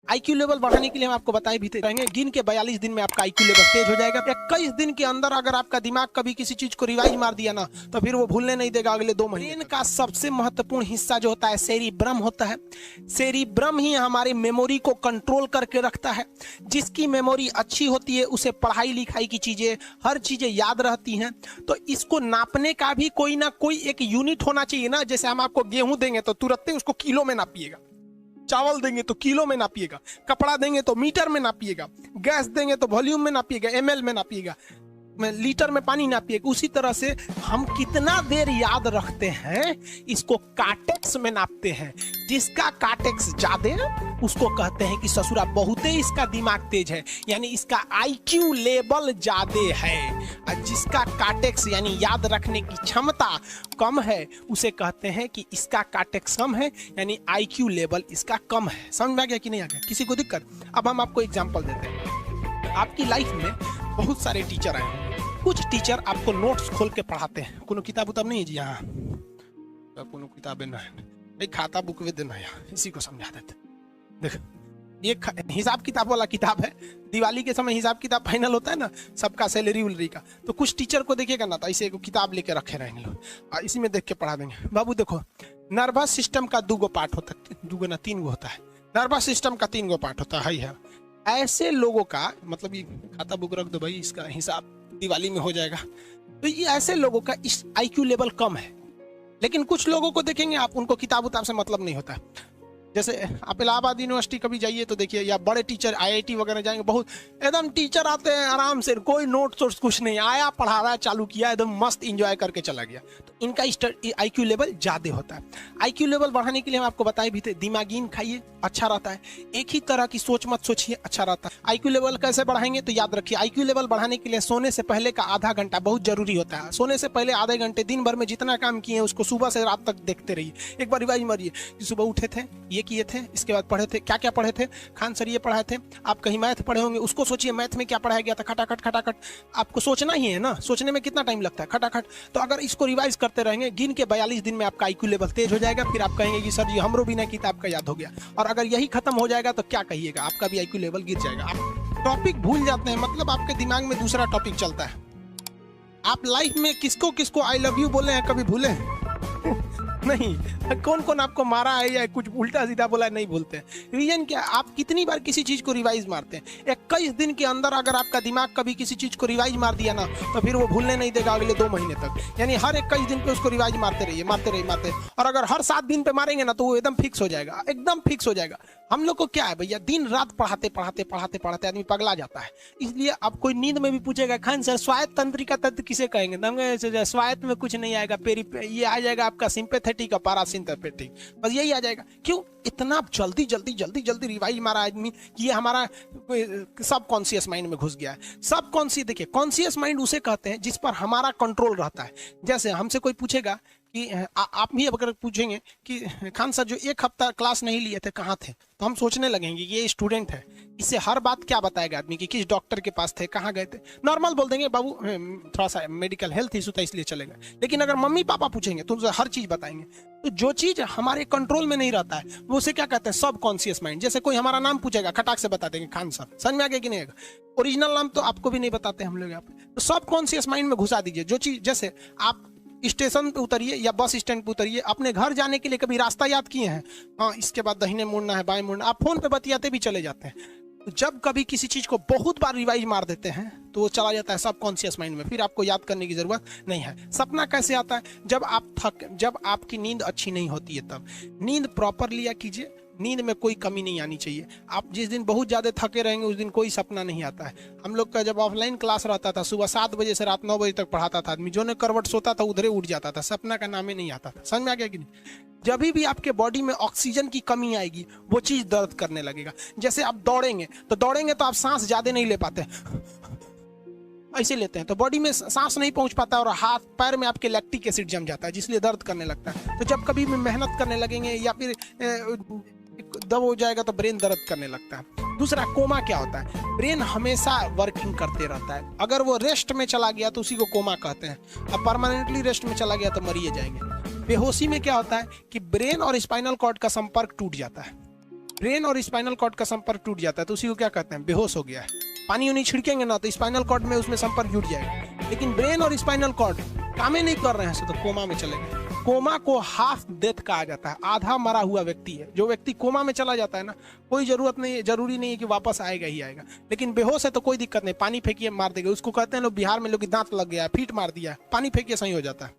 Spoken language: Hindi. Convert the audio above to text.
आईक्यू लेवल बढ़ाने के लिए हम आपको बताए भी रहेंगे। गिन के 42 दिन में आपका आईक्यू लेवल तेज हो जाएगा। 21 दिन के अंदर अगर आपका दिमाग कभी किसी चीज को रिवाइज मार दिया ना, तो फिर वो भूलने नहीं देगा अगले 2 महीने। ब्रेन का सबसे महत्वपूर्ण हिस्सा जो होता है सेरिब्रम होता है। सेरिब्रम ही हमारी मेमोरी को कंट्रोल करके रखता है। जिसकी मेमोरी अच्छी होती है उसे पढ़ाई लिखाई की चीजें, हर चीजें याद रहती हैं। तो इसको नापने का भी कोई ना कोई एक यूनिट होना चाहिए ना। जैसे हम आपको गेहूं देंगे तो तुरंत ही उसको किलो में नापिएगा, चावल देंगे तो किलो में नापिएगा, कपड़ा देंगे तो मीटर में नापिएगा, गैस देंगे तो वॉल्यूम में नापिएगा, एमएल में नापिएगा, लीटर में पानी नापिएगा। उसी तरह से हम कितना देर याद रखते हैं इसको काटेक्स में नापते हैं। जिसका काटेक्स ज्यादा उसको कहते हैं कि ससुरा बहुते इसका दिमाग तेज है, यानी इसका आईक्यू लेवल ज्यादा है। और जिसका काटेक्स यानी याद रखने की क्षमता कम है उसे कहते हैं कि इसका काटेक्स कम है, यानी आईक्यू लेवल इसका कम है। समझ में आ गया कि नहीं आ गया? किसी को दिक्कत? अब हम आपको एग्जांपल देते हैं। आपकी लाइफ में बहुत सारे टीचर आए। कुछ टीचर आपको नोट्स खोल के पढ़ाते हैं। कोनो किताब उताब नहीं है जी यहाँ? कोनो किताबें नहीं, खाता बुक वे देना यहाँ, इसी को समझा देते। देख, ये हिसाब किताब वाला किताब है। दिवाली के समय हिसाब किताब फाइनल होता है ना, सबका सैलरी उलरी का। तो कुछ टीचर को देखिएगा ना, तो ऐसे एक किताब लेके रखे रहेंगे लोग और इसी में देख के पढ़ा देंगे। बाबू देखो, नर्वस सिस्टम का 2 पार्ट होता है, 2 ना 3 होता है। नर्वस सिस्टम का 3 पार्ट होता है। ऐसे लोगों का मतलब ये खाता बुक रख दो भाई, इसका हिसाब दिवाली में हो जाएगा। तो ये ऐसे लोगों का इस आईक्यू लेवल कम है। लेकिन कुछ लोगों को देखेंगे आप, उनको किताब उताब से मतलब नहीं होता है। जैसे आप इलाहाबाद यूनिवर्सिटी कभी जाइए तो देखिए, या बड़े टीचर आईआईटी वगैरह जाएंगे, बहुत एकदम टीचर आते हैं आराम से, कोई नोट सोर्स कुछ नहीं, आया पढ़ा रहा है, चालू किया, एकदम मस्त एंजॉय करके चला गया। तो इनका आईक्यू लेवल ज्यादा होता है। आईक्यू लेवल बढ़ाने के लिए हम आपको बताए भी थे, दिमागीन खाइए, अच्छा रहता है। एक ही तरह की सोच मत सोचिए, अच्छा रहता है। आईक्यू लेवल कैसे बढ़ाएंगे तो याद रखिए, आईक्यू लेवल बढ़ाने के लिए सोने से पहले का आधा घंटा बहुत जरूरी होता है। सोने से पहले आधे घंटे दिन भर में जितना काम किए उसको सुबह से रात तक देखते रहिए। एक बार रिवाइज मारिए कि सुबह उठे थे, ये किए थे, इसके बाद पढ़े थे, क्या क्या पढ़े थे। खान सर ये पढ़ाए थे। आप कहीं मैथ पढ़े होंगे, उसको सोचिए मैथ में क्या पढ़ाया गया था। खटाखट खटाखट आपको सोचना ही है ना, सोचने में कितना टाइम लगता है, खटाखट। तो अगर इसको रिवाइज करते रहेंगे, गिन के 42 दिन में आपका आईक्यू लेवल तेज हो जाएगा। फिर आप कहेंगे कि सर जी हमरो बिना किताब का याद हो गया। और अगर यही खत्म हो जाएगा तो क्या कहिएगा, आपका भी आईक्यू लेवल गिर जाएगा। आप टॉपिक भूल जाते हैं, मतलब आपके दिमाग में दूसरा टॉपिक चलता है। आप लाइफ में किसको किसको आई लव यू बोले हैं, कभी भूले नहीं? कौन कौन आपको मारा है या कुछ उल्टा सीधा बोला है, नहीं भूलते। रीजन क्या? आप कितनी बार किसी चीज को रिवाइज मारते हैं। 21 दिन के अंदर अगर आपका दिमाग कभी किसी चीज को रिवाइज मार दिया ना, तो फिर वो भूलने नहीं देगा अगले 2 महीने तक। यानी हर 21 दिन पे उसको रिवाइज मारते रहिए, मारते रहिए, मारते। और अगर हर 7 दिन पे मारेंगे ना तो वो एकदम फिक्स हो जाएगा, एकदम फिक्स हो जाएगा। हम लोग को क्या है भैया, दिन रात पढ़ाते पढ़ाते पढ़ाते पढ़ाते आदमी पगला जाता है। इसलिए अब कोई नींद में भी पूछेगा, खान सर स्वायत्त तंत्रिका तंत्र किसे कहेंगे? स्वायत्त में कुछ नहीं आएगा, ये आ जाएगा आपका सिंपैथेटिक और पैरासिम्पैथेटिक, बस यही आ जाएगा। क्यों इतना जल्दी जल्दी जल्दी जल्दी रिवाइज मारा आदमी कि ये हमारा सब कॉन्शियस माइंड में घुस गया है। सब कॉन्शियस, देखिए कॉन्शियस माइंड उसे कहते हैं जिस पर हमारा कंट्रोल रहता है। जैसे हमसे कोई पूछेगा कि आप भी अगर पूछेंगे कि खान सर जो 1 हफ्ता क्लास नहीं लिए थे कहाँ थे, तो हम सोचने लगेंगे ये स्टूडेंट है, इससे हर बात क्या बताएगा आदमी कि किस डॉक्टर के पास थे, कहाँ गए थे। नॉर्मल बोल देंगे बाबू थोड़ा सा मेडिकल हेल्थ इशू था इसलिए चले गए। लेकिन अगर मम्मी पापा पूछेंगे तो हर चीज बताएंगे। तो जो चीज हमारे कंट्रोल में नहीं रहता है वो उसे क्या कहते हैं, सब कॉन्शियस माइंड। जैसे कोई हमारा नाम पूछेगा, खटाक से बता देंगे खान सर, समझ में आ गया कि नहीं आएगा? ओरिजिनल नाम तो आपको भी नहीं बताते हम लोग यहाँ पे। तो सब कॉन्शियस माइंड में घुसा दीजिए। जो चीज, जैसे आप स्टेशन पे उतरिए या बस स्टैंड पे उतरिए, अपने घर जाने के लिए कभी रास्ता याद किए हैं? हाँ, इसके बाद दाहिने मुड़ना है, बाएं मुड़ना। आप फोन पे बतियाते भी चले जाते हैं। तो जब कभी किसी चीज को बहुत बार रिवाइज मार देते हैं तो वो चला जाता है सब कॉन्शियस माइंड में, फिर आपको याद करने की जरूरत नहीं है। सपना कैसे आता है? जब आपकी नींद अच्छी नहीं होती है तब। नींद प्रॉपर लिया कीजिए, नींद में कोई कमी नहीं आनी चाहिए। आप जिस दिन बहुत ज्यादा थके रहेंगे उस दिन कोई सपना नहीं आता है। हम लोग का जब ऑफलाइन क्लास रहता था, सुबह 7 बजे से रात 9 बजे तक पढ़ाता था आदमी, जो ने करवट सोता था उधरे उठ जाता था, सपना का नाम ही नहीं आता था। समझ में आ गया कि नहीं? जब भी आपके बॉडी में ऑक्सीजन की कमी आएगी वो चीज दर्द करने लगेगा। जैसे आप दौड़ेंगे तो आप सांस ज्यादा नहीं ले पाते, ऐसे लेते हैं तो बॉडी में सांस नहीं पहुंच पाता और हाथ पैर में आपके लैक्टिक एसिड जम जाता है, जिसलिए दर्द करने लगता है। तो जब कभी भी मेहनत करने लगेंगे या फिर दब हो जाएगा तो ब्रेन दर्द करने लगता है। दूसरा, कोमा क्या होता है? ब्रेन हमेशा वर्किंग करते रहता है। अगर वो रेस्ट में चला गया तो उसी को कोमा कहते हैं। अब परमानेंटली रेस्ट में चला गया तो मरिए जाएंगे। बेहोशी में क्या होता है कि ब्रेन और स्पाइनल कॉर्ड का संपर्क टूट जाता है। ब्रेन और स्पाइनल कॉर्ड का संपर्क टूट जाता है तो उसी को क्या कहते हैं, बेहोश हो गया है। पानी उन्हीं छिड़केंगे ना तो स्पाइनल कॉर्ड में उसमें संपर्क जुट जाएगा, लेकिन ब्रेन और स्पाइनल कॉर्ड काम ही नहीं कर रहे हैं तो कोमा में चले गए। कोमा को हाफ डेथ कहा जाता है, आधा मरा हुआ व्यक्ति है। जो व्यक्ति कोमा में चला जाता है ना, कोई जरूरी नहीं है कि वापस आएगा ही आएगा, लेकिन बेहोश है तो कोई दिक्कत नहीं, पानी फेंकिए मार देगा। उसको कहते हैं लोग बिहार में लोग दांत लग गया, फीट मार दिया, पानी फेंकिए सही हो जाता है।